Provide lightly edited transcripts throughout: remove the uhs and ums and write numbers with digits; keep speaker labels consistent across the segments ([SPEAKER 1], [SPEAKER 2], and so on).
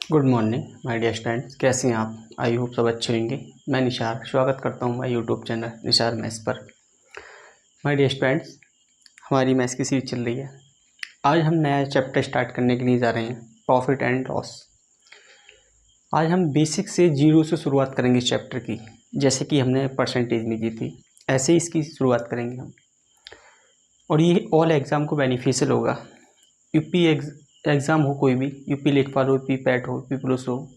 [SPEAKER 1] Good morning my dear students, कैसे हैं आप। आई होप सब अच्छे होंगे। मैं निशार स्वागत करता हूं my YouTube channel Nishar maths पर। माय डियर स्टूडेंट्स, हमारी मैथ्स की सीरीज चल रही है। आज हम नया चैप्टर स्टार्ट करने के लिए जा रहे हैं, प्रॉफिट एंड लॉस। आज हम बेसिक से जीरो से शुरुआत करेंगे इस चैप्टर की। जैसे कि हमने परसेंटेज में की थी, ऐसे ही इसकी शुरुआत करेंगे हम। और ये ऑल एग्ज़ाम को बेनिफिशियल होगा। यूपी एग्ज़ाम हो, कोई भी यूपी लेखपाल हो, यूपी पैट हो, यूपी पुलिस हो,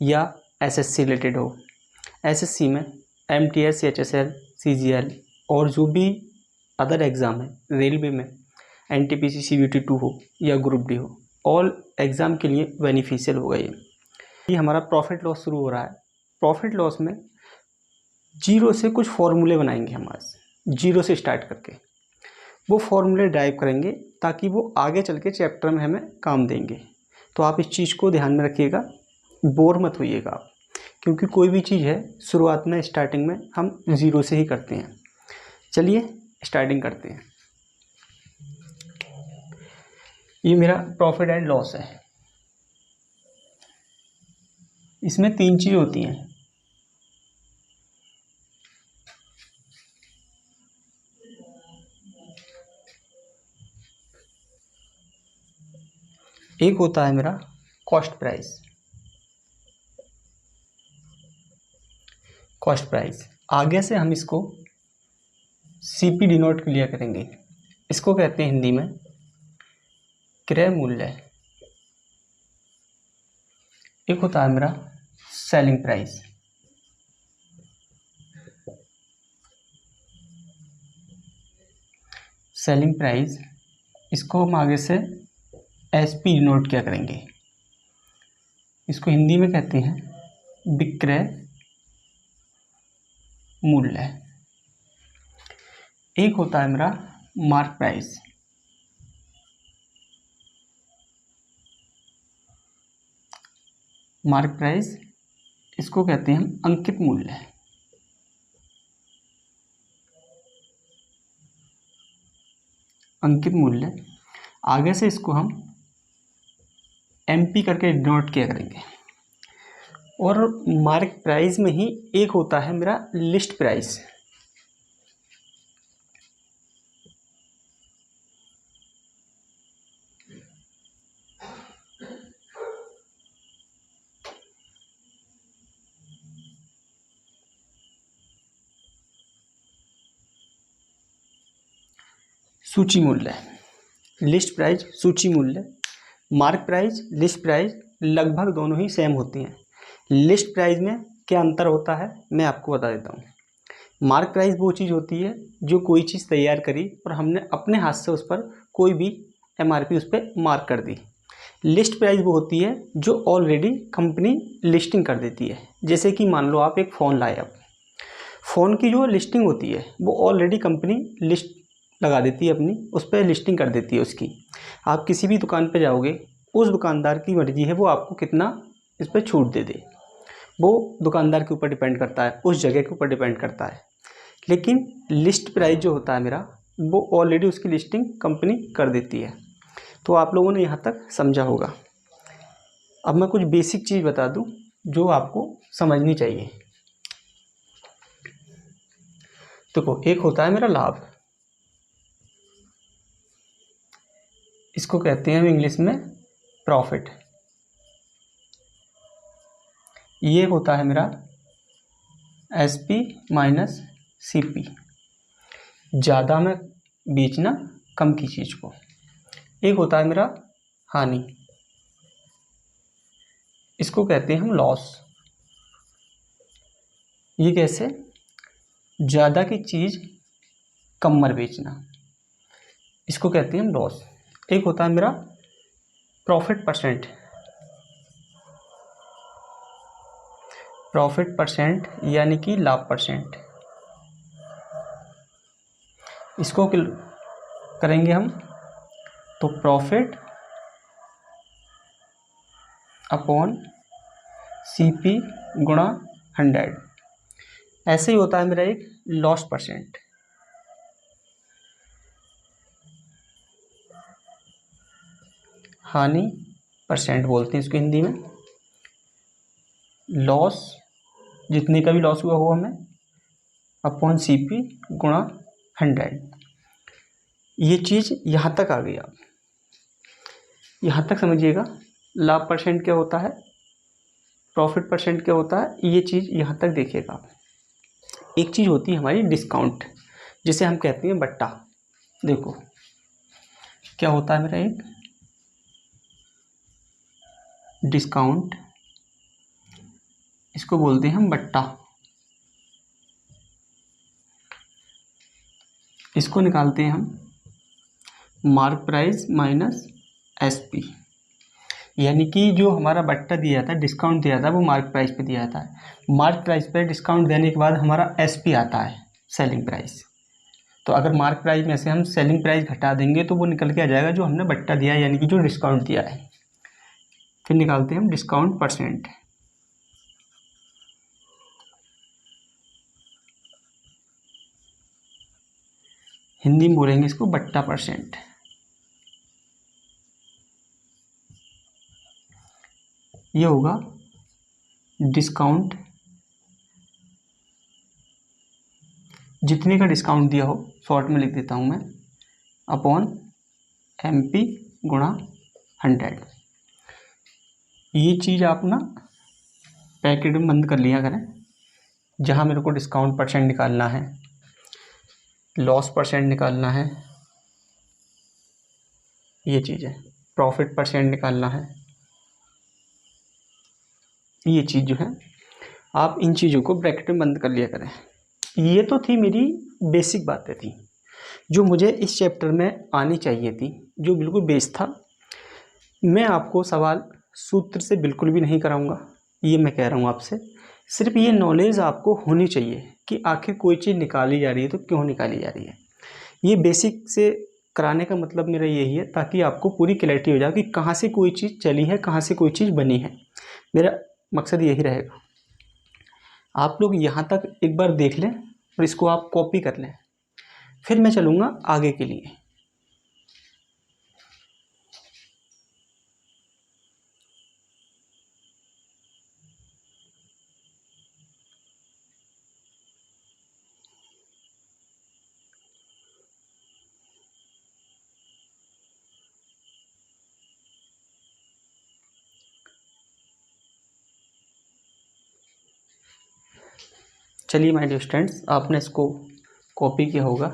[SPEAKER 1] या एसएससी रिलेटेड हो। एसएससी में एमटीएस, एचएसएल, सीजीएल और जो भी अदर एग्ज़ाम है, रेलवे में एनटीपीसी सीबीटी 2 हो या ग्रुप डी हो, ऑल एग्ज़ाम के लिए बेनिफिशियल होगा ये हमारा प्रॉफिट लॉस शुरू हो रहा है। प्रॉफिट लॉस में जीरो से कुछ फॉर्मूले बनाएंगे हम आज, जीरो से स्टार्ट करके वो फॉर्मूले ड्राइव करेंगे ताकि वो आगे चल के चैप्टर में हमें काम देंगे। तो आप इस चीज़ को ध्यान में रखिएगा, बोर मत होइएगा आप, क्योंकि कोई भी चीज़ है शुरुआत में, स्टार्टिंग में हम ज़ीरो से ही करते हैं। चलिए स्टार्टिंग करते हैं। ये मेरा प्रॉफिट एंड लॉस है। इसमें तीन चीज़ होती हैं। एक होता है मेरा कॉस्ट प्राइस। कॉस्ट प्राइस आगे से हम इसको सीपी डिनोट क्लियर करेंगे। इसको कहते हैं हिंदी में क्रय मूल्य। एक होता है मेरा सेलिंग प्राइस। सेलिंग प्राइस, इसको हम आगे से एसपी डिनोट क्या करेंगे। इसको हिंदी में कहते हैं विक्रय मूल्य। एक होता है मेरा मार्क प्राइस। मार्क प्राइस, इसको कहते हैं हम अंकित मूल्य। अंकित मूल्य आगे से इसको हम एमपी करके डिनोट किया करेंगे। और मार्क प्राइस में ही एक होता है मेरा लिस्ट प्राइस। सूची मूल्य, लिस्ट प्राइस, सूची मूल्य। मार्क प्राइस, लिस्ट प्राइस लगभग दोनों ही सेम होती हैं। लिस्ट प्राइस में क्या अंतर होता है मैं आपको बता देता हूँ। मार्क प्राइस वो चीज़ होती है जो कोई चीज़ तैयार करी और हमने अपने हाथ से उस पर कोई भी एमआरपी उस पर मार्क कर दी। लिस्ट प्राइस वो होती है जो ऑलरेडी कंपनी लिस्टिंग कर देती है। जैसे कि मान लो आप एक फ़ोन लाए, अब फ़ोन की जो लिस्टिंग होती है वो ऑलरेडी कंपनी लिस्ट लगा देती है अपनी, उस पर लिस्टिंग कर देती है उसकी। आप किसी भी दुकान पे जाओगे, उस दुकानदार की मर्ज़ी है वो आपको कितना इस पर छूट दे दे। वो दुकानदार के ऊपर डिपेंड करता है, उस जगह के ऊपर डिपेंड करता है। लेकिन लिस्ट प्राइस जो होता है मेरा, वो ऑलरेडी उसकी लिस्टिंग कंपनी कर देती है। तो आप लोगों ने यहाँ तक समझा होगा। अब मैं कुछ बेसिक चीज़ बता दूँ जो आपको समझनी चाहिए। देखो, एक होता है मेरा लाभ। इसको कहते हैं हम इंग्लिश में प्रॉफिट। ये होता है मेरा एसपी माइनस सीपी, ज़्यादा में बेचना कम की चीज़ को। एक होता है मेरा हानि, इसको कहते हैं हम लॉस। ये कैसे? ज़्यादा की चीज़ कम में बेचना, इसको कहते हैं हम लॉस। एक होता है मेरा प्रॉफिट परसेंट। प्रॉफिट परसेंट यानी कि लाभ परसेंट, इसको करेंगे हम तो प्रॉफिट अपॉन सीपी गुणा 100। ऐसे ही होता है मेरा एक लॉस परसेंट। हानि परसेंट बोलते हैं इसको हिंदी में। लॉस, जितने का भी लॉस हुआ हो हमें, अपॉन CP गुणा 100। ये चीज़ यहाँ तक आ गई। आप यहाँ तक समझिएगा। लाभ परसेंट क्या होता है, प्रॉफिट परसेंट क्या होता है, ये चीज़ यहाँ तक देखिएगा आप। एक चीज़ होती है हमारी डिस्काउंट, जिसे हम कहते हैं बट्टा। देखो क्या होता है मेरा, एक डिस्काउंट, इसको बोलते हैं हम बट्टा। इसको निकालते हैं हम मार्क प्राइस माइनस SP, यानी कि जो हमारा बट्टा दिया था, डिस्काउंट दिया था, वो मार्क प्राइस पे दिया जाता है। मार्क प्राइस पे डिस्काउंट देने के बाद हमारा SP आता है, सेलिंग प्राइस। तो अगर मार्क प्राइस में से हम सेलिंग प्राइस घटा देंगे तो वो निकल के आ जाएगा जो हमने बट्टा दिया है, यानी कि जो डिस्काउंट दिया है। फिर निकालते हैं हम डिस्काउंट परसेंट। हिंदी में बोलेंगे इसको बट्टा परसेंट। ये होगा डिस्काउंट, जितने का डिस्काउंट दिया हो, शॉर्ट में लिख देता हूँ मैं, अपॉन MP गुणा 100। ये चीज़ आप ना पैकेट में बंद कर लिया करें। जहाँ मेरे को डिस्काउंट परसेंट निकालना है, लॉस परसेंट निकालना है, ये चीज़ है, प्रॉफिट परसेंट निकालना है, ये चीज़ जो है आप इन चीज़ों को ब्रैकेट में बंद कर लिया करें। ये तो थी मेरी बेसिक बातें थी जो मुझे इस चैप्टर में आनी चाहिए थी, जो बिल्कुल बेस था। मैं आपको सवाल सूत्र से बिल्कुल भी नहीं कराऊंगा, ये मैं कह रहा हूँ आपसे। सिर्फ ये नॉलेज आपको होनी चाहिए कि आखिर कोई चीज़ निकाली जा रही है तो क्यों निकाली जा रही है। ये बेसिक से कराने का मतलब मेरा यही है, ताकि आपको पूरी क्लैरिटी हो जाए कि कहाँ से कोई चीज़ चली है, कहाँ से कोई चीज़ बनी है। मेरा मकसद यही रहेगा। आप लोग यहाँ तक एक बार देख लें और इसको आप कॉपी कर लें, फिर मैं चलूँगा आगे के लिए। चलिए माय डियर स्टूडेंट्स, आपने इसको कॉपी किया होगा।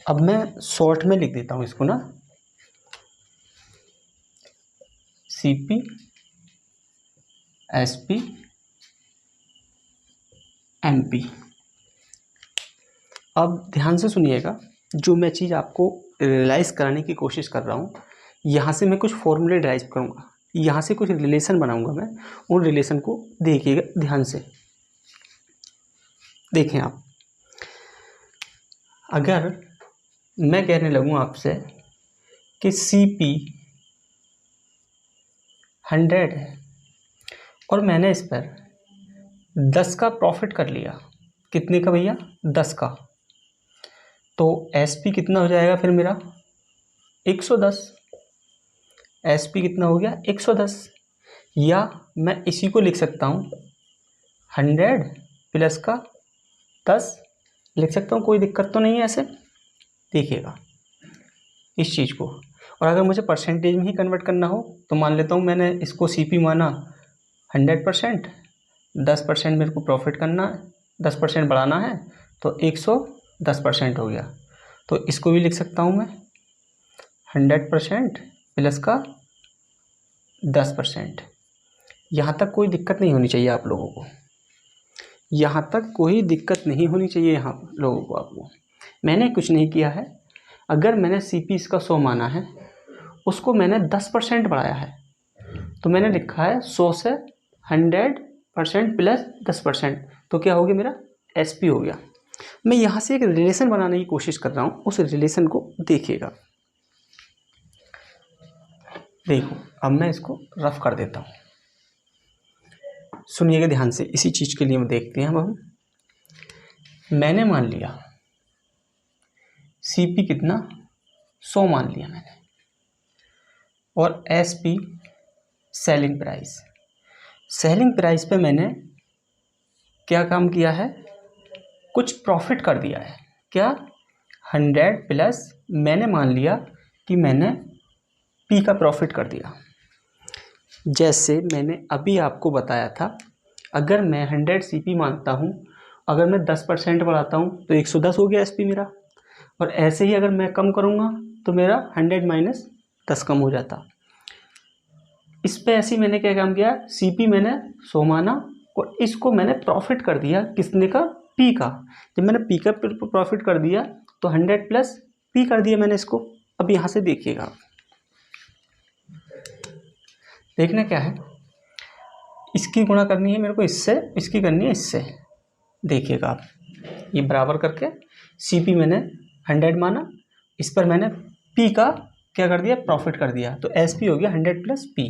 [SPEAKER 1] अब मैं शॉर्ट में लिख देता हूँ इसको ना, CP SP MP। अब ध्यान से सुनिएगा, जो मैं चीज़ आपको रियलाइज़ कराने की कोशिश कर रहा हूँ, यहाँ से मैं कुछ फॉर्मूले ड्राइव करूँगा, यहाँ से कुछ रिलेशन बनाऊँगा मैं। उन रिलेशन को देखिएगा ध्यान से। देखें आप, अगर मैं कहने लगूँ आपसे कि CP 100 है और मैंने इस पर 10 का प्रॉफिट कर लिया, कितने का भैया, 10 का, तो SP कितना हो जाएगा फिर मेरा, 110। SP कितना हो गया, 110। या मैं इसी को लिख सकता हूँ 100 प्लस का 10 लिख सकता हूँ, कोई दिक्कत तो नहीं है ऐसे। देखिएगा इस चीज़ को। और अगर मुझे परसेंटेज में ही कन्वर्ट करना हो तो मान लेता हूँ मैंने इसको CP माना 100%, 10% मेरे को प्रॉफिट करना है, 10% बढ़ाना है, तो 110% हो गया। तो इसको भी लिख सकता हूँ मैं 100% प्लस का 10%। यहाँ तक कोई दिक्कत नहीं होनी चाहिए आप लोगों को, यहाँ तक कोई दिक्कत नहीं होनी चाहिए यहाँ लोगों को। आपको मैंने कुछ नहीं किया है। अगर मैंने CP इसका 100 माना है, उसको मैंने 10% बढ़ाया है, तो मैंने लिखा है 100 से 100% प्लस 10%, तो क्या हो गया मेरा, SP हो गया। मैं यहाँ से एक रिलेशन बनाने की कोशिश कर रहा हूँ, उस रिलेशन को देखिएगा। देखो अब मैं इसको रफ कर देता हूँ, सुनिएगा ध्यान से। इसी चीज़ के लिए हम देखते हैं। अब हम मैंने मान लिया सीपी कितना 100 मान लिया मैंने, और एसपी सेलिंग प्राइस पे मैंने क्या काम किया है, कुछ प्रॉफिट कर दिया है। क्या 100 प्लस मैंने मान लिया कि मैंने पी का प्रॉफिट कर दिया। जैसे मैंने अभी आपको बताया था, अगर मैं 100 सीपी मानता हूँ, अगर मैं 10% बढ़ाता हूँ तो 110 हो गया एसपी मेरा, और ऐसे ही अगर मैं कम करूँगा तो मेरा 100 माइनस 10 कम हो जाता। इस पे ऐसे ही मैंने क्या काम किया, सीपी मैंने 100 माना और इसको मैंने प्रॉफिट कर दिया, किसने का, पी का। जब मैंने पी का प्रॉफिट कर दिया तो 100 प्लस पी कर दिया मैंने इसको। अब यहाँ से देखिएगा, देखना क्या है, इसकी गुणा करनी है मेरे को इससे, इसकी करनी है इससे। देखिएगा आप, ये बराबर करके सीपी मैंने 100 माना, इस पर मैंने पी का क्या कर दिया, प्रॉफिट कर दिया, तो एसपी हो गया 100 plus P.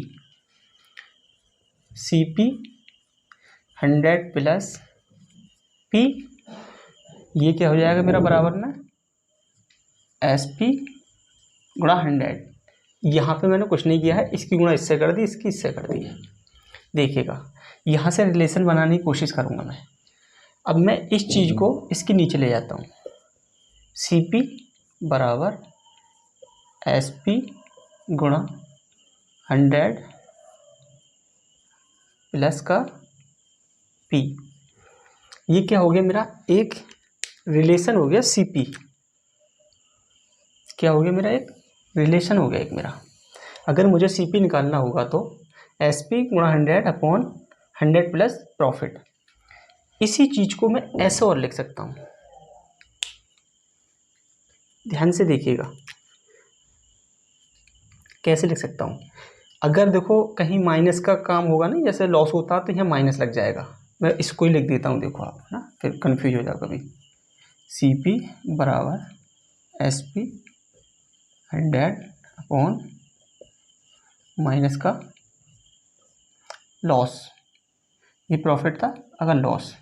[SPEAKER 1] CP 100 plus P, ये क्या हो जाएगा मेरा बराबर में एसपी गुणा 100। यहाँ पे मैंने कुछ नहीं किया है, इसकी गुणा इससे कर दी, इसकी इससे कर दी है। देखिएगा यहाँ से रिलेशन बनाने की कोशिश करूँगा मैं। अब मैं इस चीज़ को इसके नीचे ले जाता हूँ, सीपी बराबर एसपी गुणा 100 प्लस का पी। ये क्या हो गया मेरा, एक रिलेशन हो गया सीपी, क्या हो गया मेरा, एक रिलेशन हो गया एक मेरा। अगर मुझे सीपी निकालना होगा तो एसपी गुणा 100 अपॉन 100 प्लस प्रॉफिट। इसी चीज को मैं ऐसे और लिख सकता हूँ, ध्यान से देखिएगा कैसे लिख सकता हूँ। अगर देखो कहीं माइनस का काम होगा ना, जैसे लॉस होता तो यहाँ माइनस लग जाएगा, मैं इसको ही लिख देता हूँ, देखो आप ना, फिर कंफ्यूज हो जाओ कभी। सीपी बराबर एसपी 100 अपॉन माइनस का लॉस, ये प्रॉफिट था, अगर लॉस,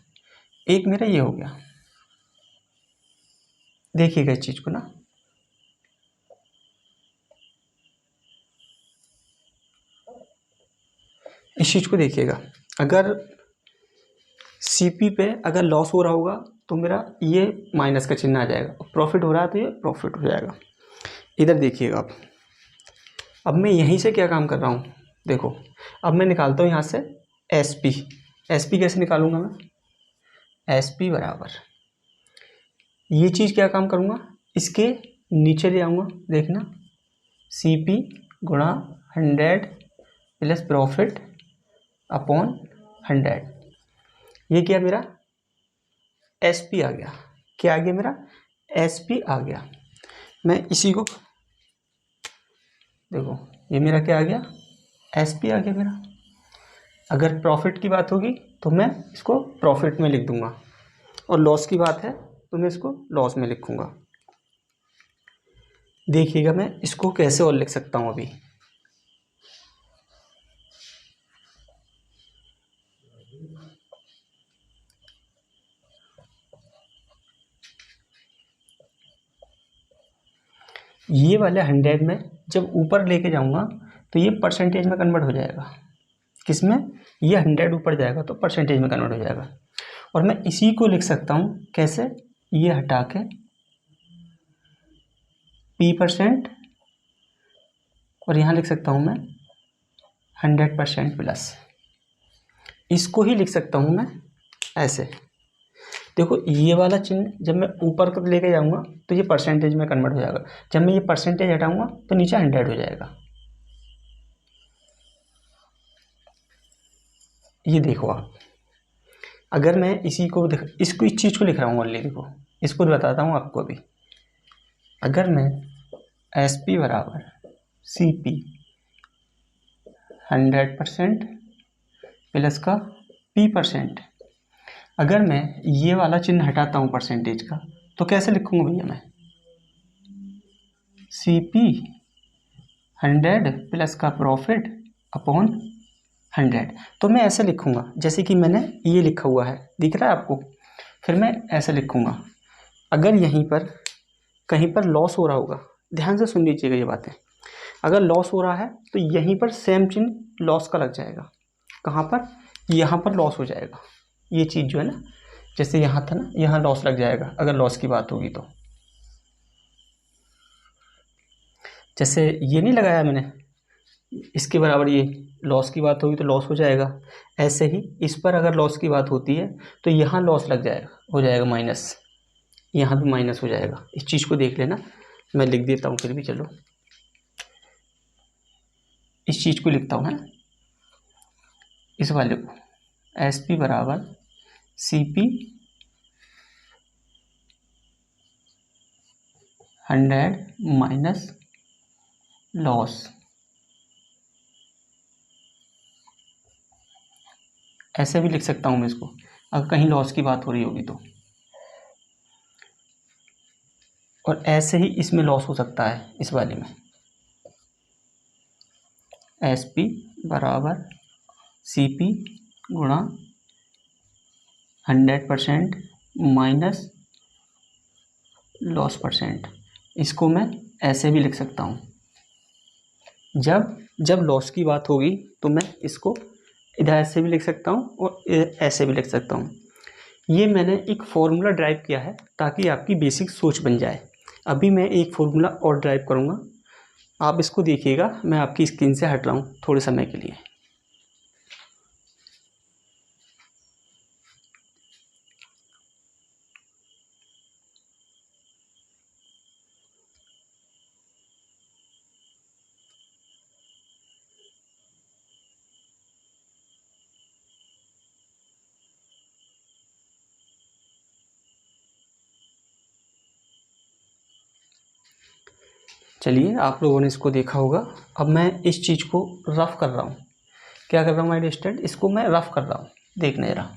[SPEAKER 1] एक मेरा ये हो गया। देखिएगा इस चीज को ना, इस चीज को देखिएगा, अगर सीपी पे अगर लॉस हो रहा होगा तो मेरा ये माइनस का चिन्ह आ जाएगा, प्रॉफिट हो रहा है तो ये प्रॉफिट हो जाएगा। इधर देखिएगा आप, अब मैं यहीं से क्या काम कर रहा हूँ, देखो अब मैं निकालता हूँ यहाँ से एसपी। एसपी कैसे निकालूंगा मैं, एसपी बराबर, ये चीज़ क्या काम करूँगा, इसके नीचे ले आऊँगा, देखना सीपी गुणा 100 प्लस प्रॉफिट अपॉन 100, ये क्या मेरा एसपी आ गया। क्या आ गया मेरा, एसपी आ गया। मैं इसी को देखो, ये मेरा क्या आ गया, एसपी आ गया मेरा। अगर प्रॉफिट की बात होगी तो मैं इसको प्रॉफिट में लिख दूंगा, और लॉस की बात है तो मैं इसको लॉस में लिखूंगा। देखिएगा मैं इसको कैसे और लिख सकता हूँ अभी। ये वाले 100 में जब ऊपर लेके जाऊंगा तो ये परसेंटेज में कन्वर्ट हो जाएगा, किसमें, ये 100 ऊपर जाएगा तो परसेंटेज में कन्वर्ट हो जाएगा। और मैं इसी को लिख सकता हूँ कैसे, ये हटा के P%, और यहाँ लिख सकता हूँ मैं 100% प्लस। इसको ही लिख सकता हूँ मैं ऐसे। देखो ये वाला चिन्ह जब मैं ऊपर को लेके जाऊंगा तो ये परसेंटेज में कन्वर्ट हो जाएगा, जब मैं ये परसेंटेज हटाऊंगा तो नीचे 100 हो जाएगा। ये देखो आप, अगर मैं इसी को इसको इस चीज़ को लिख रहा हूँ ओनली, देखो इसको बताता हूँ आपको अभी। अगर मैं एसपी बराबर सीपी 100% प्लस का P%, अगर मैं ये वाला चिन्ह हटाता हूँ परसेंटेज का तो कैसे लिखूंगा भैया मैं, सीपी 100 प्लस का प्रॉफिट अपॉन 100। तो मैं ऐसे लिखूँगा जैसे कि मैंने ये लिखा हुआ है, दिख रहा है आपको। फिर मैं ऐसे लिखूँगा, अगर यहीं पर कहीं पर लॉस हो रहा होगा, ध्यान से सुन लीजिएगा ये बातें, अगर लॉस हो रहा है तो यहीं पर सेम चिन्ह लॉस का लग जाएगा। कहाँ पर? यहाँ पर लॉस हो जाएगा। ये चीज़ जो है ना, जैसे यहाँ था ना, यहाँ लॉस लग जाएगा अगर लॉस की बात होगी तो। जैसे ये नहीं लगाया मैंने, इसके बराबर ये लॉस की बात होगी तो लॉस हो जाएगा। ऐसे ही इस पर अगर लॉस की बात होती है तो यहाँ लॉस लग जाएगा, हो जाएगा माइनस, यहाँ भी माइनस हो जाएगा। इस चीज़ को देख लेना, मैं लिख देता हूँ फिर भी, चलो इस चीज़ को लिखता हूँ, है ना, इस वाले को, एस पी बराबर सी पी 100 माइनस लॉस। ऐसे भी लिख सकता हूँ मैं इसको, अगर कहीं लॉस की बात हो रही होगी तो। और ऐसे ही इसमें लॉस हो सकता है, इस वाले में, एस पी बराबर सी पी गुणा 100% माइनस लॉस परसेंट। इसको मैं ऐसे भी लिख सकता हूँ, जब लॉस की बात होगी तो मैं इसको इधर ऐसे भी लिख सकता हूँ और ऐसे भी लिख सकता हूँ। ये मैंने एक फॉर्मूला ड्राइव किया है ताकि आपकी बेसिक सोच बन जाए। अभी मैं एक फॉर्मूला और ड्राइव करूँगा, आप इसको देखिएगा। मैं आपकी स्क्रीन से हट रहा हूँ थोड़े समय के लिए। चलिए, आप लोगों ने इसको देखा होगा। अब मैं इस चीज़ को रफ कर रहा हूँ। क्या कर रहा हूँ माय स्टूडेंट? इसको मैं रफ कर रहा हूँ, देखना जरा।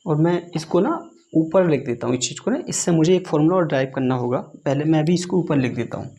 [SPEAKER 1] और मैं इसको ना ऊपर लिख देता हूँ, इस चीज़ को ना, इससे मुझे एक फॉर्मूला और ड्राइव करना होगा। पहले मैं भी इसको ऊपर लिख देता हूँ।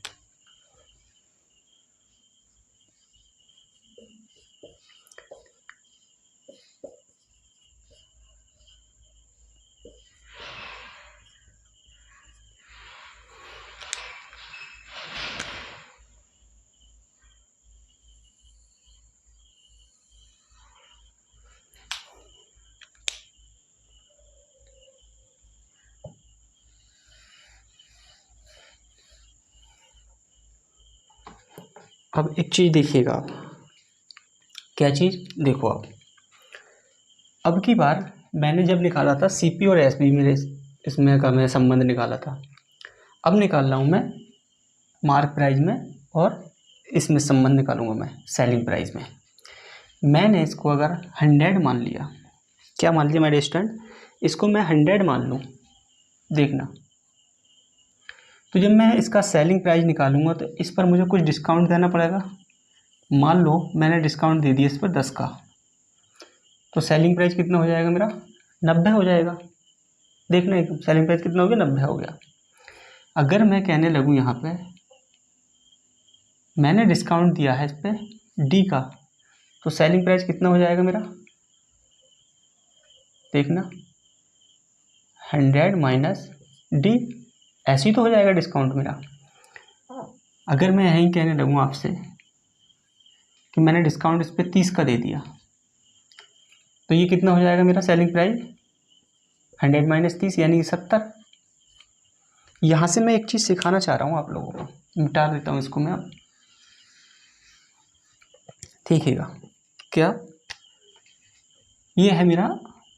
[SPEAKER 1] अब एक चीज़ देखिएगा आप, क्या चीज़? देखो आप, अब की बार मैंने जब निकाला था सीपी और एसपी, मेरे इसमें का मैं संबंध निकाला था। अब निकाल रहा हूँ मैं मार्क प्राइस में, और इसमें संबंध निकालूंगा मैं सेलिंग प्राइस में। मैंने इसको अगर 100 मान लिया, क्या मान लिया मेरे स्टूडेंट? इसको मैं 100 मान लूँ, देखना। तो जब मैं इसका सेलिंग प्राइस निकालूंगा तो इस पर मुझे कुछ डिस्काउंट देना पड़ेगा। मान लो मैंने डिस्काउंट दे दिया इस पर 10 का, तो सेलिंग प्राइस कितना हो जाएगा मेरा? 90 हो जाएगा। देखना एकदम, सेलिंग प्राइस कितना हो गया? 90 हो गया। अगर मैं कहने लगूँ यहाँ पे मैंने डिस्काउंट दिया है इस पर डी का, तो सेलिंग प्राइस कितना हो जाएगा मेरा? देखना, 100 माइनस डी, ऐसे ही तो हो जाएगा डिस्काउंट मेरा। अगर मैं यहीं कहने लगूँ आपसे कि मैंने डिस्काउंट इस पर 30 का दे दिया, तो ये कितना हो जाएगा मेरा सेलिंग प्राइस? 100 माइनस 30 यानी 70। यहाँ से मैं एक चीज़ सिखाना चाह रहा हूँ आप लोगों को, मिटा देता हूँ इसको मैं अब, देखिएगा। क्या? ये है मेरा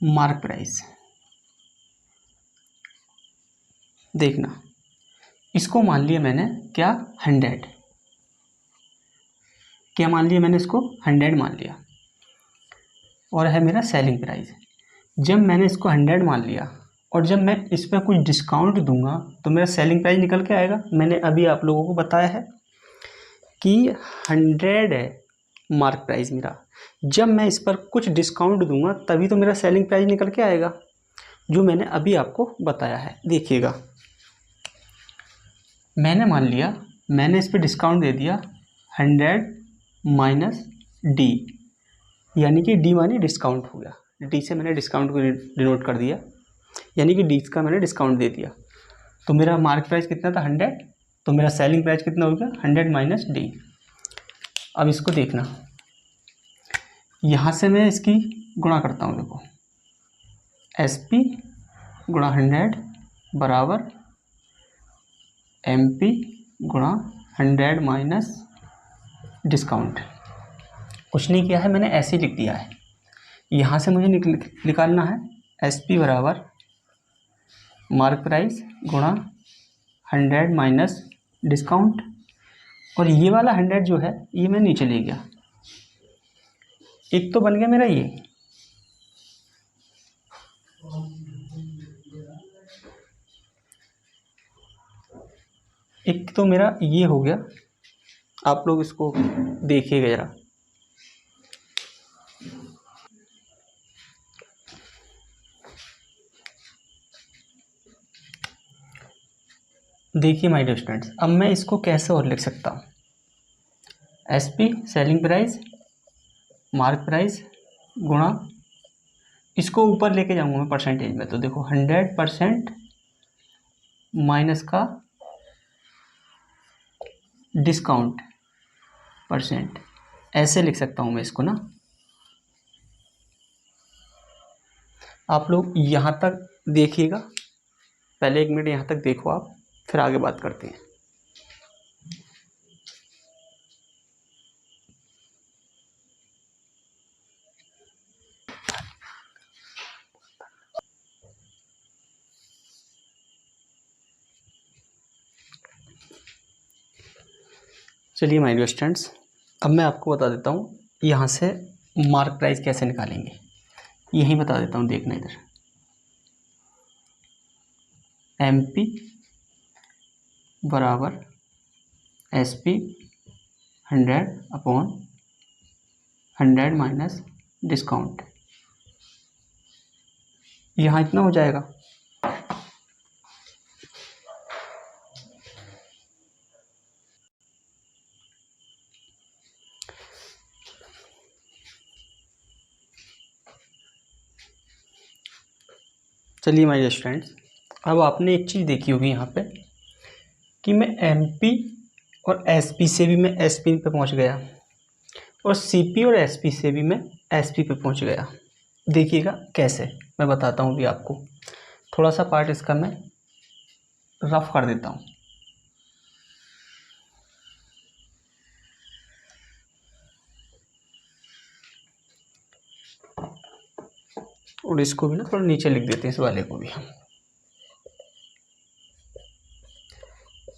[SPEAKER 1] मार्क प्राइस, देखना। इसको मान लिया मैंने क्या? 100। क्या मान लिया मैंने? इसको 100 मान लिया, और है मेरा सेलिंग प्राइस। जब मैंने इसको 100 मान लिया और जब मैं इस पर कुछ डिस्काउंट दूंगा तो मेरा सेलिंग प्राइस निकल के आएगा। मैंने अभी आप लोगों को बताया है कि 100 है मार्क प्राइस मेरा, जब मैं इस पर कुछ डिस्काउंट दूंगा तभी तो मेरा सेलिंग प्राइस निकल के आएगा, जो मैंने अभी आपको बताया है। देखिएगा, मैंने मान लिया मैंने इस पर डिस्काउंट दे दिया 100 माइनस डी, यानी कि डी मानी डिस्काउंट हो गया। डी से मैंने डिस्काउंट को डिनोट कर दिया, यानी कि डी का मैंने डिस्काउंट दे दिया। तो मेरा मार्क प्राइस कितना था 100, तो मेरा सेलिंग प्राइस कितना हो गया 100 माइनस डी। अब इसको देखना, यहाँ से मैं इसकी गुणा करता हूँ। देखो एस पी गुणा 100 बराबर एम पी गुणा 100 माइनस डिस्काउंट। कुछ नहीं किया है, मैंने ऐसे ही लिख दिया है। यहाँ से मुझे निकालना है एस पी बराबर मार्क प्राइस गुणा 100 माइनस डिस्काउंट, और ये वाला 100 जो है ये मैं नीचे ले गया। एक तो बन गया मेरा ये, एक तो मेरा ये हो गया। आप लोग इसको देखिएगा जरा, देखिए माय डियर स्टूडेंट्स, अब मैं इसको कैसे और लिख सकता हूँ। S P selling price mark price गुणा, इसको ऊपर लेके जाऊंगा मैं परसेंटेज में, तो देखो 100% माइनस का डिस्काउंट परसेंट, ऐसे लिख सकता हूँ मैं इसको ना। आप लोग यहाँ तक देखिएगा, पहले 1 मिनट यहाँ तक देखो आप, फिर आगे बात करते हैं। चलिए माय डियर स्टूडेंट्स, अब मैं आपको बता देता हूँ यहाँ से मार्क प्राइस कैसे निकालेंगे, यही बता देता हूँ। देखना इधर, एम पी बराबर एस पी 100/100 माइनस डिस्काउंट, यहाँ इतना हो जाएगा। चलिए माय डियर स्टूडेंट्स, अब आपने एक चीज़ देखी होगी यहाँ पे कि मैं एमपी और एसपी से भी मैं एसपी पे पहुँच गया, और सीपी और एसपी से भी मैं एसपी पे पहुँच गया। देखिएगा कैसे, मैं बताता हूँ भी आपको। थोड़ा सा पार्ट इसका मैं रफ कर देता हूँ। और इसको भी ना थोड़ा नीचे लिख देते हैं, इस वाले को भी हम।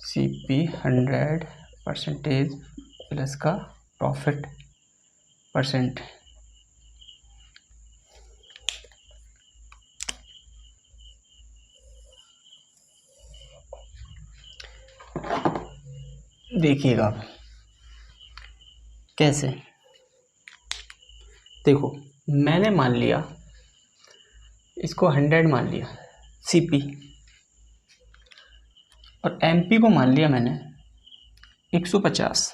[SPEAKER 1] CP 100% प्लस का प्रॉफिट परसेंट, देखिएगा आप कैसे। देखो मैंने मान लिया इसको 100 मान लिया CP, और MP को मान लिया मैंने 150।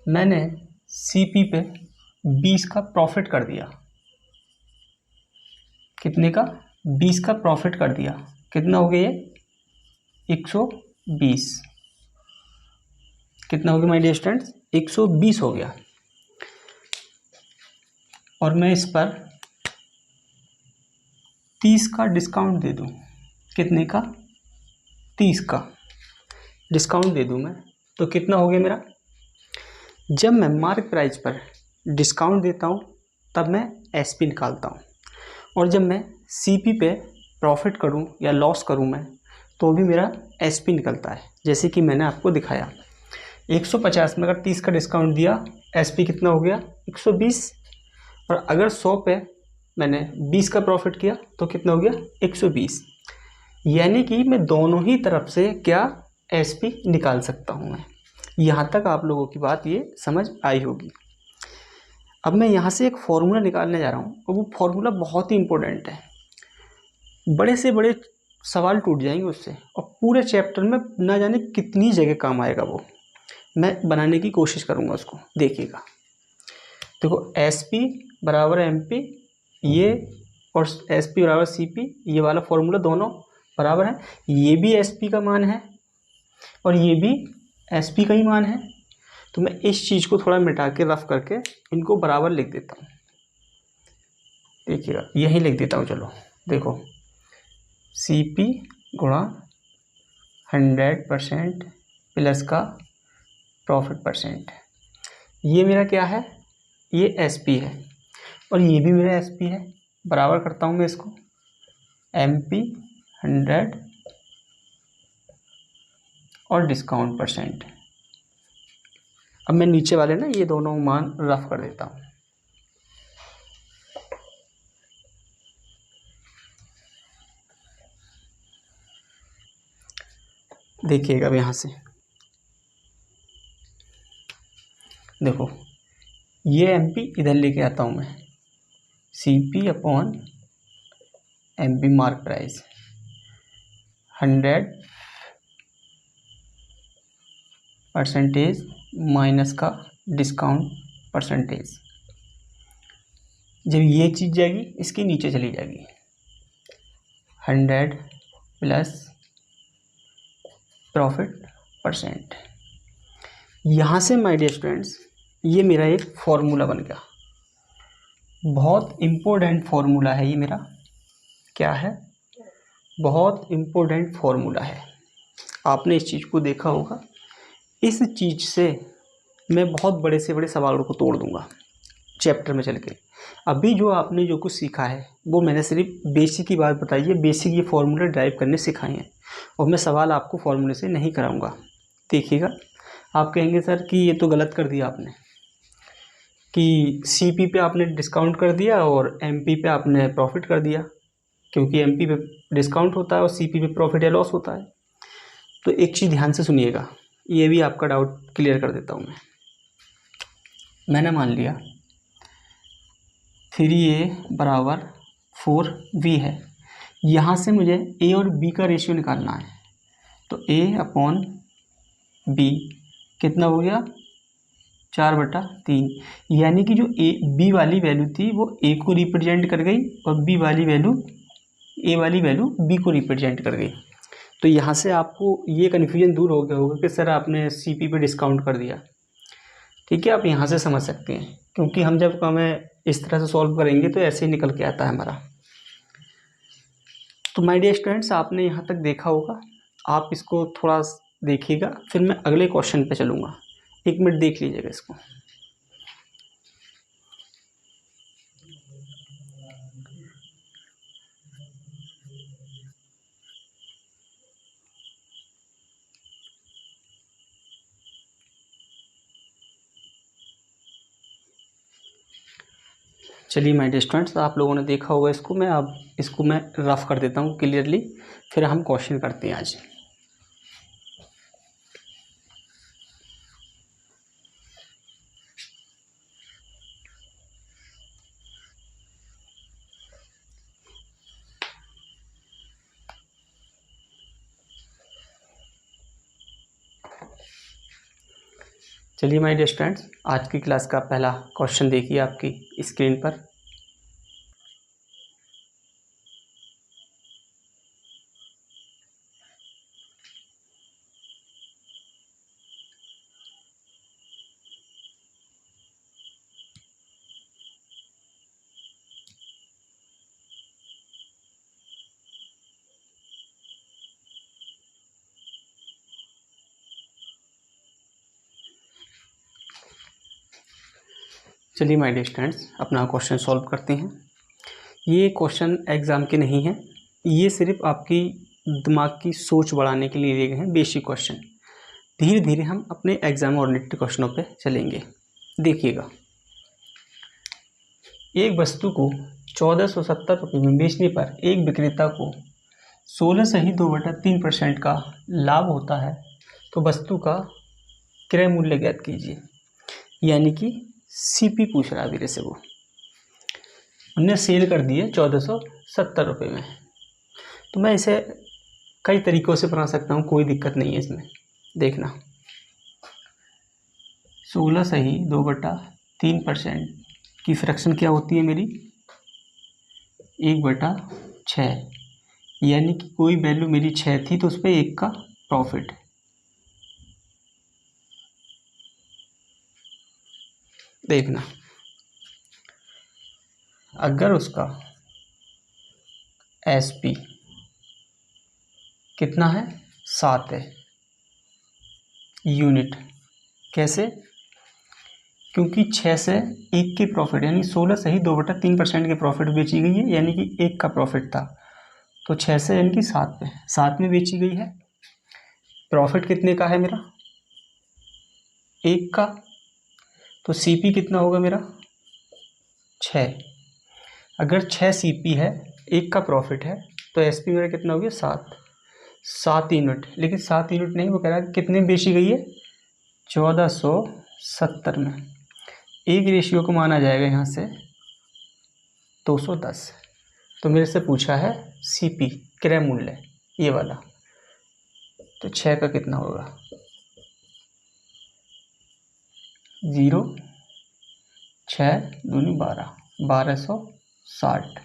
[SPEAKER 1] मैंने CP पे 20 का प्रॉफिट कर दिया। कितने का? 20 का प्रॉफिट कर दिया। कितना हो गया ये? 120। कितना हो गया माय डियर स्टूडेंट्स? 120 हो गया। और मैं इस पर 30 का डिस्काउंट दे दूं। कितने का? 30 का डिस्काउंट दे दूं मैं, तो कितना हो गया मेरा? जब मैं मार्क प्राइस पर डिस्काउंट देता हूं तब मैं एसपी निकालता हूं, और जब मैं सीपी पे प्रॉफिट करूं या लॉस करूं मैं, तो भी मेरा एसपी निकलता है। जैसे कि मैंने आपको दिखाया 150 में अगर 30 का डिस्काउंट दिया, एसपी कितना हो गया? 120। और अगर 100 पे मैंने 20 का प्रॉफिट किया तो कितना हो गया 120। यानी कि मैं दोनों ही तरफ से क्या एसपी निकाल सकता हूँ मैं। यहाँ तक आप लोगों की बात ये समझ आई होगी। अब मैं यहाँ से एक फॉर्मूला निकालने जा रहा हूँ और वो फॉर्मूला बहुत ही इंपॉर्टेंट है। बड़े से बड़े सवाल टूट जाएंगे उससे और पूरे चैप्टर में ना जाने कितनी जगह काम आएगा वो। मैं बनाने की कोशिश करूँगा उसको, देखिएगा। देखो एस पी बराबर एम पी ये और एस पी बराबर सी पी, ये वाला फॉर्मूला दोनों बराबर है। ये भी एस पी का मान है और ये भी एस पी का ही मान है। तो मैं इस चीज़ को थोड़ा मिटा के रफ करके इनको बराबर लिख देता हूँ। देखिएगा यही लिख देता हूँ। चलो देखो सी पी गुणा 100% प्लस का प्रॉफिट परसेंट, ये मेरा क्या है, ये एस पी है और ये भी मेरा एस पी है। बराबर करता हूँ मैं इसको एम पी 100 और डिस्काउंट परसेंट। अब मैं नीचे वाले ना ये दोनों मान रफ कर देता हूँ। देखिएगा अब यहाँ से देखो ये एम पी इधर लेके आता हूँ मैं, C P upon M P mark price 100% minus का डिस्काउंट परसेंटेज। जब ये चीज़ जाएगी इसके नीचे चली जाएगी 100 प्लस प्रॉफिट परसेंट। यहाँ से माय डियर स्टूडेंट्स ये मेरा एक फॉर्मूला बन गया। बहुत इम्पोर्टेंट फॉर्मूला है ये मेरा। क्या है, बहुत इम्पोर्टेंट फॉर्मूला है। आपने इस चीज़ को देखा होगा। इस चीज़ से मैं बहुत बड़े से बड़े सवालों को तोड़ दूंगा चैप्टर में चल के। अभी जो आपने जो कुछ सीखा है वो मैंने सिर्फ बेसिक की बात बताई है, बेसिक ये फॉर्मूला ड्राइव करने सिखाए हैं और मैं सवाल आपको फॉर्मूले से नहीं कराऊंगा। देखिएगा आप कहेंगे सर कि ये तो गलत कर दिया आपने कि सी पी पे आपने डिस्काउंट कर दिया और एम पी पे आपने प्रॉफिट कर दिया, क्योंकि एम पी पे डिस्काउंट होता है और सी पी पे प्रॉफिट या लॉस होता है। तो एक चीज़ ध्यान से सुनिएगा, ये भी आपका डाउट क्लियर कर देता हूँ मैंने मान लिया 3A बराबर 4B है। यहाँ से मुझे A और B का रेशियो निकालना है। तो A अपॉन B कितना हो गया 4/3। यानी कि जो B वाली वैल्यू थी वो A को रिप्रेजेंट कर गई और A वाली वैल्यू B को रिप्रेजेंट कर गई। तो यहाँ से आपको ये कन्फ्यूजन दूर हो गया होगा कि सर आपने CP पे डिस्काउंट कर दिया। ठीक है, आप यहाँ से समझ सकते हैं, क्योंकि हम जब हमें इस तरह से सॉल्व करेंगे तो ऐसे ही निकल के आता है हमारा। तो माय डियर स्टूडेंट्स आपने यहाँ तक देखा होगा, आप इसको थोड़ा देखिएगा, फिर मैं अगले क्वेश्चन पे चलूँगा। 1 मिनट देख लीजिएगा इसको। चलिए माय डियर स्टूडेंट्स आप लोगों ने देखा होगा इसको, मैं अब इसको मैं रफ कर देता हूँ क्लियरली, फिर हम क्वेश्चन करते हैं आज। चलिए माय डियर स्टूडेंट्स आज की क्लास का पहला क्वेश्चन देखिए आपकी स्क्रीन पर। चलिए माय डियर स्टूडेंट्स अपना क्वेश्चन सॉल्व करते हैं। ये क्वेश्चन एग्ज़ाम के नहीं है, ये सिर्फ आपकी दिमाग की सोच बढ़ाने के लिए दिए गए हैं बेसिक क्वेश्चन। धीरे धीरे हम अपने एग्जाम ओरिएंटेड क्वेश्चनों पे चलेंगे। देखिएगा, एक वस्तु को ₹1470 में बेचने पर एक विक्रेता को 16 सही 2/3% का लाभ होता है तो वस्तु का क्रय मूल्य ज्ञात कीजिए। यानी कि सीपी पूछ रहा है मेरे से, वो हमने सेल कर दिए ₹1470 में। तो मैं इसे कई तरीक़ों से बना सकता हूँ, कोई दिक्कत नहीं है इसमें। देखना, 16 सही 2/3% की फ्रैक्शन क्या होती है मेरी, 1/6। यानी कि कोई वैल्यू मेरी 6 थी तो उस पर 1 का प्रॉफिट। देखना, अगर उसका एसपी कितना है, 7 है यूनिट। कैसे? क्योंकि 6 से 1 की प्रॉफिट, यानी 16 सही 2/3% की प्रॉफिट बेची गई है, यानी कि 1 का प्रॉफिट था। तो 6 से यानी कि 7 में बेची गई है। प्रॉफिट कितने का है मेरा, 1 का। तो सीपी कितना होगा मेरा, 6। अगर 6 सीपी है, 1 का प्रॉफिट है, तो एसपी मेरा कितना हो गया, 7 यूनिट। लेकिन 7 यूनिट नहीं, वो कह रहा है कितने में बेची गई है, 1470 में। एक रेशियो को माना जाएगा यहाँ से 210। तो मेरे से पूछा है सीपी क्रय मूल्य, ये वाला। तो 6 का कितना होगा, 0, 6 दूनी 12, 1260।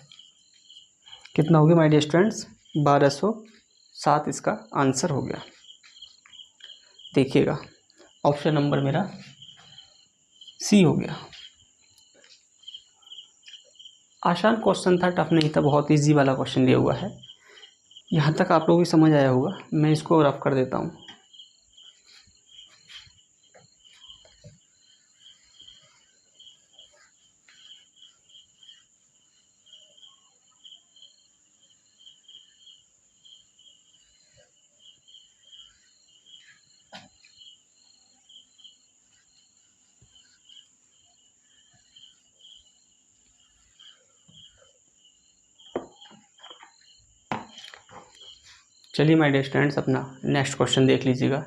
[SPEAKER 1] कितना हो गया माय डियर स्टूडेंट्स, 1207 इसका आंसर हो गया। देखिएगा, ऑप्शन नंबर मेरा सी हो गया। आसान क्वेश्चन था, टफ नहीं था, बहुत इजी वाला क्वेश्चन दिया हुआ है। यहाँ तक आप लोगों को समझ आया होगा। मैं इसको रफ कर देता हूँ। चलिए माय डियर स्टूडेंट्स, अपना नेक्स्ट क्वेश्चन देख लीजिएगा।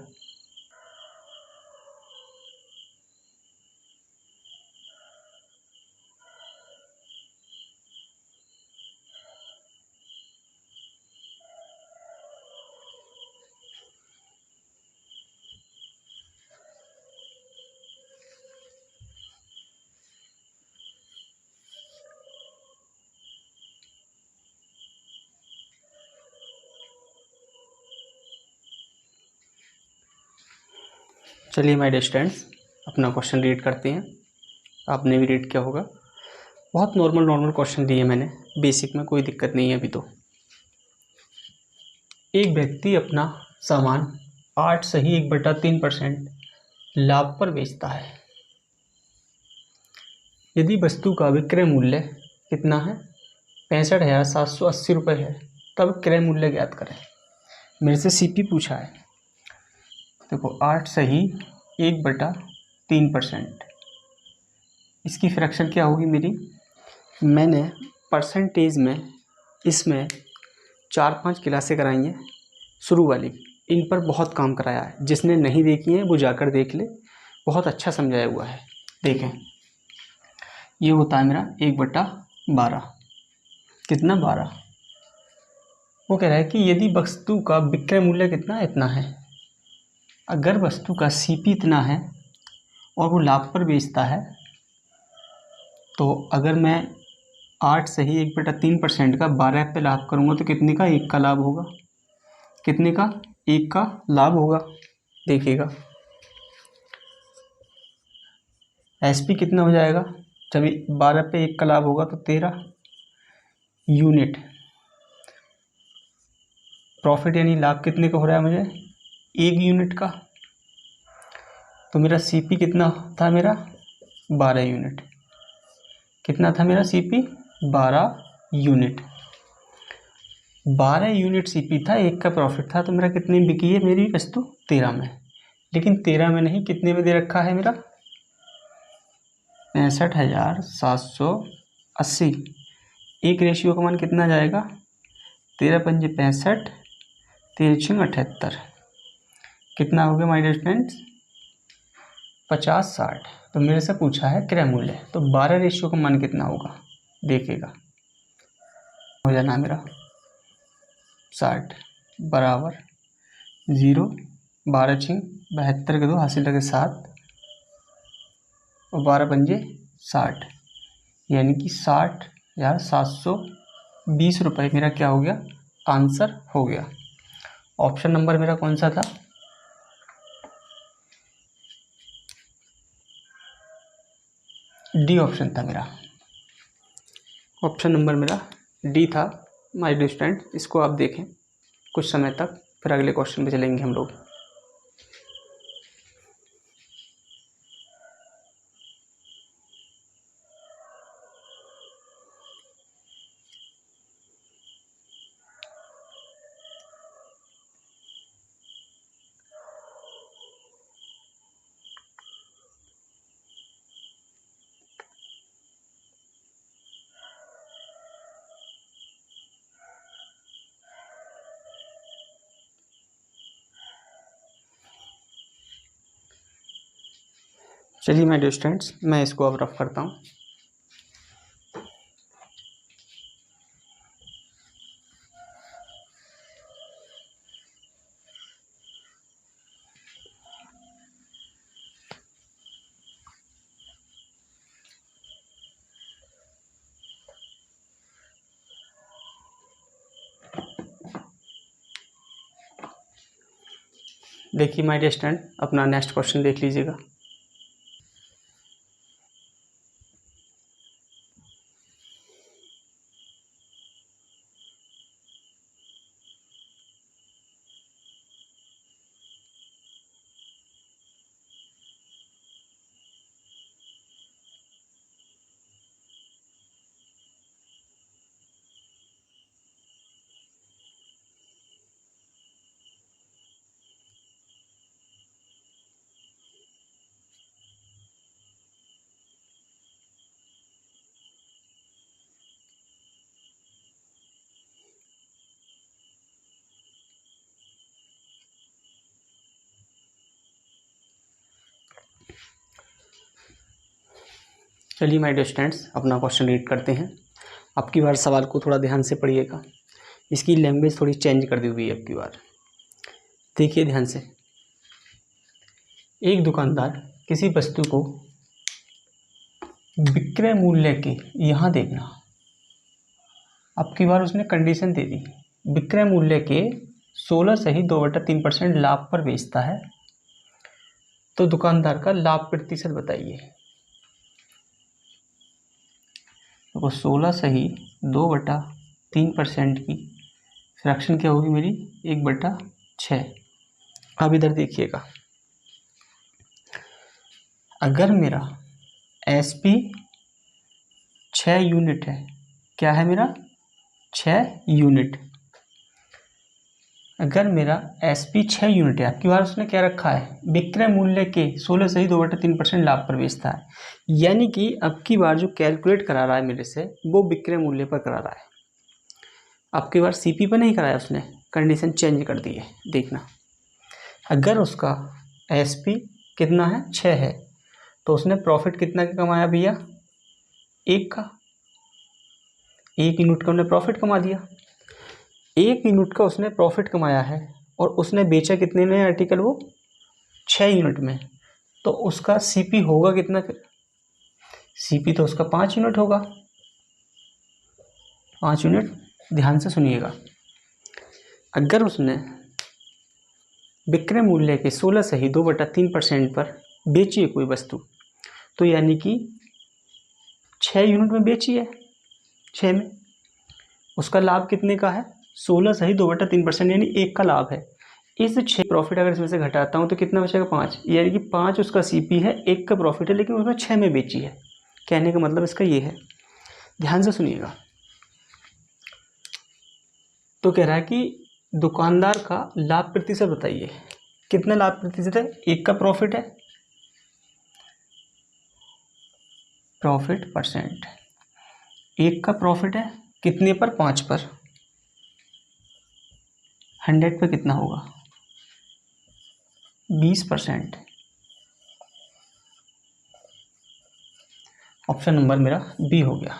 [SPEAKER 1] चलिए माय डियर स्टूडेंट्स, अपना क्वेश्चन रीड करते हैं। आपने भी रीड किया होगा। बहुत नॉर्मल क्वेश्चन दिए मैंने, बेसिक में कोई दिक्कत नहीं है अभी तो। एक व्यक्ति अपना सामान 8 सही 1/3% लाभ पर बेचता है। यदि वस्तु का विक्रय मूल्य कितना है, 65,780 रुपये है, तब क्रय मूल्य ज्ञात करें। मेरे से सीपी पूछा है। देखो, 8 सही 1/3%, इसकी फ्रैक्शन क्या होगी मेरी। मैंने परसेंटेज में इसमें 4-5 क्लासें कराई हैं शुरू वाली, इन पर बहुत काम कराया है। जिसने नहीं देखी है वो जाकर देख ले, बहुत अच्छा समझाया हुआ है। देखें, ये होता है मेरा 1/12। कितना, 12। वो कह रहा है कि यदि वस्तु का विक्रय मूल्य कितना, इतना है। अगर वस्तु का सीपी इतना है और वो लाभ पर बेचता है, तो अगर मैं 8 सही 1/3% का 12 पे लाभ करूँगा तो कितने का, 1 का लाभ होगा। कितने का, 1 का लाभ होगा। देखिएगा, एसपी कितना हो जाएगा, जब 12 पे 1 का लाभ होगा तो 13 यूनिट। प्रॉफिट यानी लाभ कितने का हो रहा है मुझे, 1 यूनिट का। तो मेरा सीपी कितना था, मेरा 12 यूनिट। कितना था मेरा सीपी, 12 यूनिट। 12 यूनिट सीपी था, 1 का प्रॉफिट था। तो मेरा कितने में बिकी है मेरी वस्तु, 13 में। लेकिन 13 में नहीं, कितने में दे रखा है मेरा, 65,780। एक रेशियो का मान कितना जाएगा, 13 पंजे 65, 13 छंग 78, कितना हो गया माय डियर फ्रेंड्स, 50-60। तो मेरे से पूछा है क्रय मूल्य, तो 12 रेशियो का मान कितना होगा, देखिएगा हो जाना मेरा 60 बराबर 0, 12 छंग 72 के 2 हासिल लगे 7 और 12 पंजे 60, यानी कि 60,720 रुपये मेरा क्या हो गया, आंसर हो गया। ऑप्शन नंबर मेरा कौन सा था, डी ऑप्शन था मेरा, ऑप्शन नंबर मेरा डी था माय डियर स्टूडेंट। इसको आप देखें कुछ समय तक, फिर अगले क्वेश्चन पे चलेंगे हम लोग। चलिए माय डियर स्टूडेंट्स, मैं इसको अब रफ करता हूँ। देखिए माय डियर स्टूडेंट, अपना नेक्स्ट क्वेश्चन देख लीजिएगा। चलिए माय डियर स्टूडेंट्स, अपना क्वेश्चन रीड करते हैं। अब की बार सवाल को थोड़ा ध्यान से पढ़िएगा, इसकी लैंग्वेज थोड़ी चेंज कर दी हुई है अब की बार। देखिए ध्यान से, एक दुकानदार किसी वस्तु को विक्रय मूल्य के, यहाँ देखना, अब की बार उसने कंडीशन दे दी, विक्रय मूल्य के 16 सही 2/3% लाभ पर बेचता है, तो दुकानदार का लाभ प्रतिशत बताइए। तो 16 सही 2/3% की फ्रैक्शन क्या होगी मेरी, 1/6। अब इधर देखिएगा, अगर मेरा SP 6 यूनिट है, क्या है मेरा 6 यूनिट, अगर मेरा SP 6 यूनिट है, आपकी बार उसने क्या रखा है, विक्रय मूल्य के 16 सही 2/3% लाभ पर बेचता है, यानी कि अब की बार जो कैलकुलेट करा रहा है मेरे से, वो विक्रय मूल्य पर करा रहा है। अब की बार CP पर नहीं कराया उसने, कंडीशन चेंज कर दी है। देखना, अगर उसका SP कितना है, 6 है, तो उसने प्रॉफिट कितना का कमाया भैया, 1 का, 1 यूनिट का उसने प्रॉफिट कमा दिया। 1 यूनिट का उसने प्रॉफिट कमाया है और उसने बेचा कितने में आर्टिकल, वो 6 यूनिट में, तो उसका CP होगा कितना फिर, CP तो उसका 5 यूनिट होगा, 5 यूनिट। ध्यान से सुनिएगा, अगर उसने विक्रय मूल्य के 16 सही 2/3% पर बेची है कोई वस्तु, तो यानी कि 6 यूनिट में बेची है, 6 में, उसका लाभ कितने का है, 16 सही 2/3%, यानी 1 का लाभ है। इस 6 प्रॉफिट अगर इसमें से घटाता हूँ तो कितना बचेगा, 5, यानी कि 5 उसका CP है, 1 का प्रॉफिट है, लेकिन उसने 6 में बेची है। कहने का मतलब इसका ये है, ध्यान से सुनिएगा। तो कह रहा है कि दुकानदार का लाभ प्रतिशत बताइए, कितना लाभ प्रतिशत है, 1 का प्रॉफिट है, प्रॉफिट परसेंट, 1 का प्रॉफिट है कितने पर? 5 पर। 100 पे कितना होगा? 20%। ऑप्शन नंबर मेरा बी हो गया।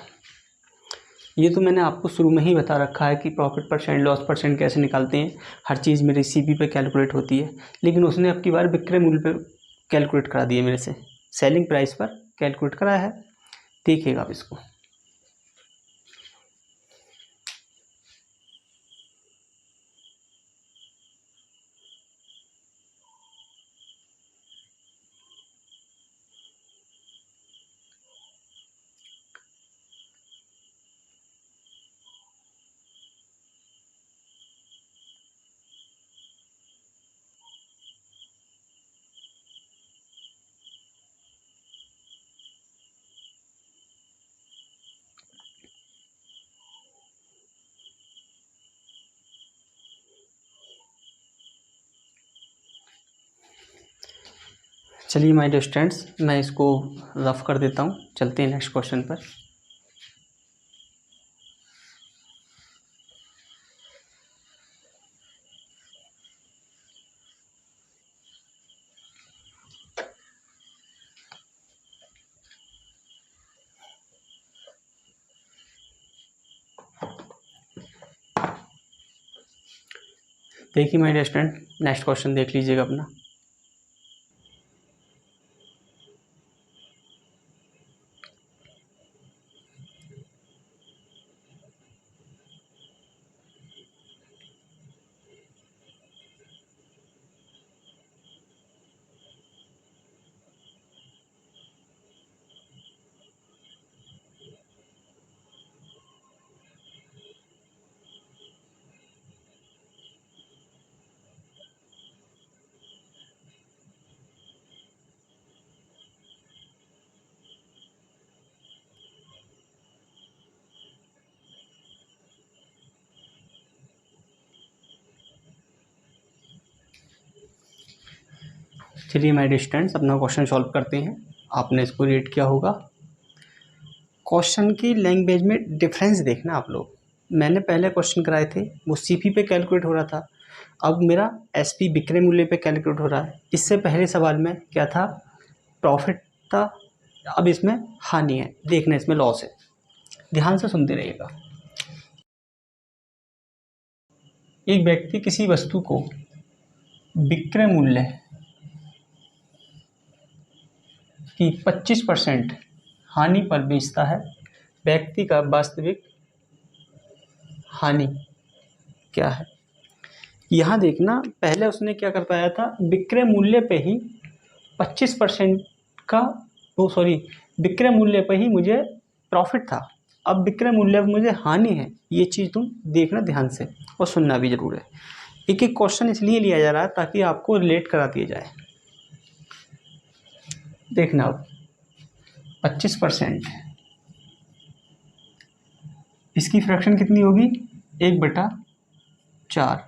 [SPEAKER 1] ये तो मैंने आपको शुरू में ही बता रखा है कि प्रॉफिट परसेंट, लॉस परसेंट कैसे निकालते हैं। हर चीज़ मेरी सीपी पे कैलकुलेट होती है, लेकिन उसने अब की बार विक्रय मूल्य पे कैलकुलेट करा दिए मेरे से, सेलिंग प्राइस पर कैलकुलेट कराया है। देखिएगा आप इसको। चलिए माय डियर स्टूडेंट्स, मैं इसको रफ कर देता हूँ। चलते हैं नेक्स्ट क्वेश्चन पर। देखिए my dear student, next question देख लीजिएगा अपना। चलिए माय डियर स्टूडेंट्स, अपना क्वेश्चन सॉल्व करते हैं। आपने इसको रीड किया होगा। क्वेश्चन की लैंग्वेज में डिफरेंस देखना आप लोग। मैंने पहले क्वेश्चन कराए थे वो सीपी पे कैलकुलेट हो रहा था, अब मेरा एसपी विक्रय मूल्य पे कैलकुलेट हो रहा है। इससे पहले सवाल में क्या था? प्रॉफिट था, अब इसमें हानि है। देखना इसमें लॉस है। ध्यान से सुनते रहिएगा। एक व्यक्ति किसी वस्तु को विक्रय मूल्य की 25% हानि पर बेचता है। व्यक्ति का वास्तविक हानि क्या है? यहाँ देखना, पहले उसने क्या कर पाया था? विक्रय मूल्य पे ही 25% का, वो सॉरी, विक्रय मूल्य पे ही मुझे प्रॉफिट था। अब विक्रय मूल्य पे मुझे हानि है। ये चीज़ तुम देखना ध्यान से और सुनना भी जरूर है। एक एक क्वेश्चन इसलिए लिया जा रहा है ताकि आपको रिलेट करा दिया जाए। देखना अब 25%, इसकी फ्रैक्शन कितनी होगी? 1/4।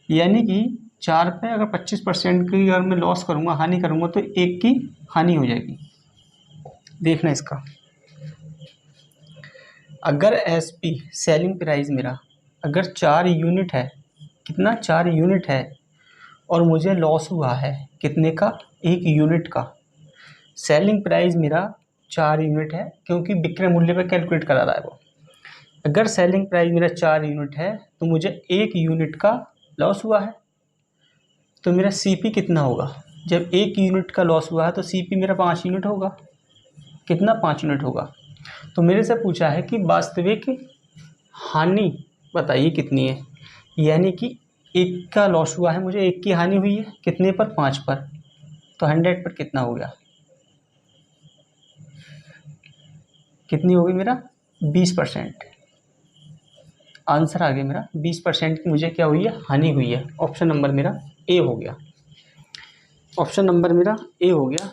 [SPEAKER 1] यानी कि 4 पे अगर 25% की अगर मैं लॉस करूँगा, हानि करूँगा, तो 1 की हानि हो जाएगी। देखना इसका, अगर एसपी सेलिंग प्राइस मेरा अगर 4 यूनिट है, कितना? 4 यूनिट है, और मुझे लॉस हुआ है कितने का? 1 यूनिट का। सेलिंग प्राइस मेरा 4 यूनिट है, क्योंकि विक्रय मूल्य पे कैलकुलेट करा रहा है वो। अगर सेलिंग प्राइस मेरा 4 यूनिट है तो मुझे 1 यूनिट का लॉस हुआ है, तो मेरा सीपी कितना होगा? जब 1 यूनिट का लॉस हुआ है तो सीपी मेरा 5 यूनिट होगा। कितना? 5 यूनिट होगा। तो मेरे से पूछा है कि वास्तविक हानि बताइए कितनी है। यानी कि 1 का लॉस हुआ है, मुझे 1 की हानि हुई है, कितने पर? 5 पर। तो 100 पर कितना हो गया? कितनी होगी मेरा? 20%। आंसर आ गया मेरा 20% की मुझे क्या हुई है? हानि हुई है। ऑप्शन नंबर मेरा ए हो गया। ऑप्शन नंबर मेरा ए हो गया।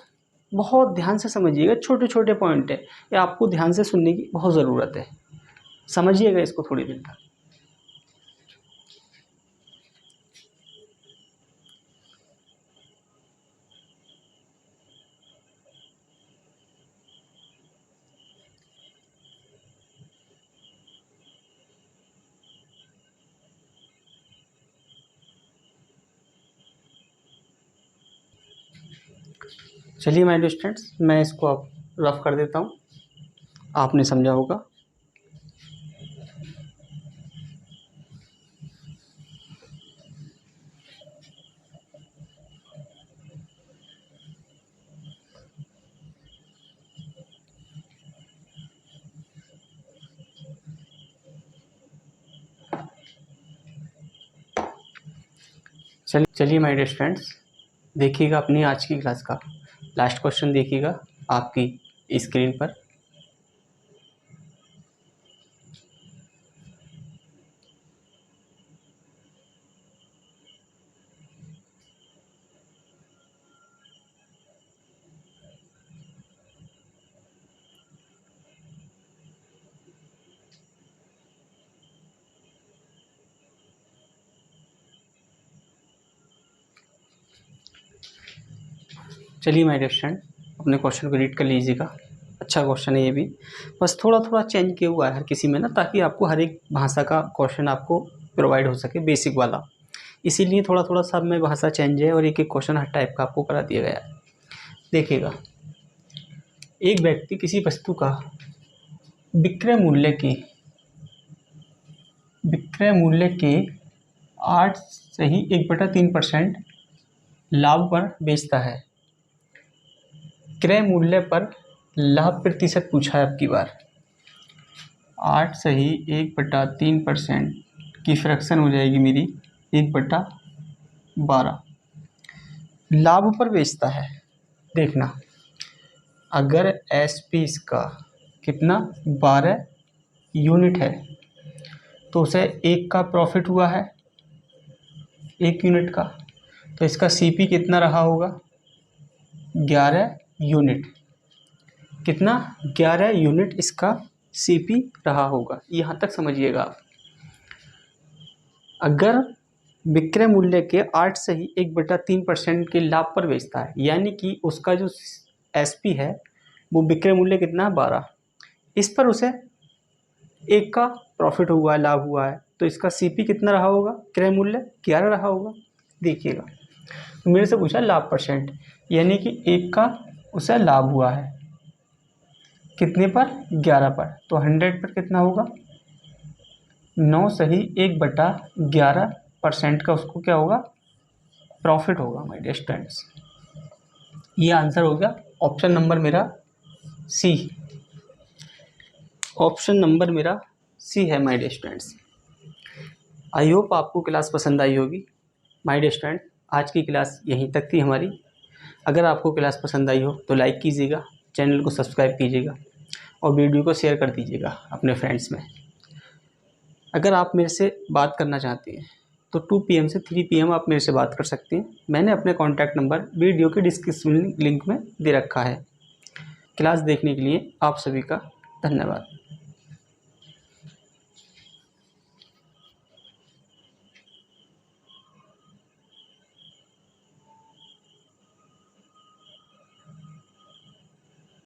[SPEAKER 1] बहुत ध्यान से समझिएगा, छोटे छोटे पॉइंट है, ये आपको ध्यान से सुनने की बहुत ज़रूरत है। समझिएगा इसको थोड़ी देर तक। चलिए माय डियर स्टूडेंट्स, मैं इसको अब रफ कर देता हूँ, आपने समझा होगा। चलिए माय डियर स्टूडेंट्स, देखिएगा अपनी आज की क्लास का लास्ट क्वेश्चन देखिएगा आपकी स्क्रीन पर। चलिए माय डियर स्टूडेंट, अपने क्वेश्चन को रीड कर लीजिएगा। अच्छा क्वेश्चन है ये भी, बस थोड़ा थोड़ा चेंज किया हुआ है हर किसी में ना, ताकि आपको हर एक भाषा का क्वेश्चन आपको प्रोवाइड हो सके, बेसिक वाला। इसीलिए थोड़ा थोड़ा सब में भाषा चेंज है और एक एक क्वेश्चन हर टाइप का आपको करा दिया गया है। देखिएगा, एक व्यक्ति किसी वस्तु का विक्रय मूल्य के 8 सही 1/3% लाभ पर बेचता है। क्रय मूल्य पर लाभ प्रतिशत पूछा है अब की बार। 8 सही 1/3% की फ्रैक्शन हो जाएगी मेरी 1/12। लाभ पर बेचता है। देखना, अगर एसपी इसका कितना 12 यूनिट है तो उसे 1 का प्रॉफिट हुआ है 1 यूनिट का, तो इसका सीपी कितना रहा होगा 11 यूनिट। कितना 11 यूनिट इसका सीपी रहा होगा। यहाँ तक समझिएगा आप। अगर विक्रय मूल्य के 8 सही 1/3% के लाभ पर बेचता है, यानी कि उसका जो एसपी है वो विक्रय मूल्य कितना है 12, इस पर उसे 1 का प्रॉफिट हुआ है, लाभ हुआ है, तो इसका सीपी कितना रहा होगा, क्रय मूल्य 11 रहा होगा। देखिएगा, तो मेरे से पूछा लाभ परसेंट, यानी कि 1 का उसे लाभ हुआ है कितने पर 11 पर, तो 100 पर कितना होगा 9 सही 1/11% का उसको क्या होगा प्रॉफिट होगा माय डियर स्टूडेंट्स। ये आंसर हो गया ऑप्शन नंबर मेरा सी। ऑप्शन नंबर मेरा सी है my dear students. I hope आपको क्लास पसंद आई होगी माय डियर स्टूडेंट। आज की क्लास यहीं तक थी हमारी। अगर आपको क्लास पसंद आई हो तो लाइक कीजिएगा, चैनल को सब्सक्राइब कीजिएगा और वीडियो को शेयर कर दीजिएगा अपने फ्रेंड्स में। अगर आप मेरे से बात करना चाहते हैं तो 2 PM से 3 PM आप मेरे से बात कर सकते हैं। मैंने अपने कॉन्टैक्ट नंबर वीडियो के डिस्क्रिप्शन लिंक में दे रखा है। क्लास देखने के लिए आप सभी का धन्यवाद।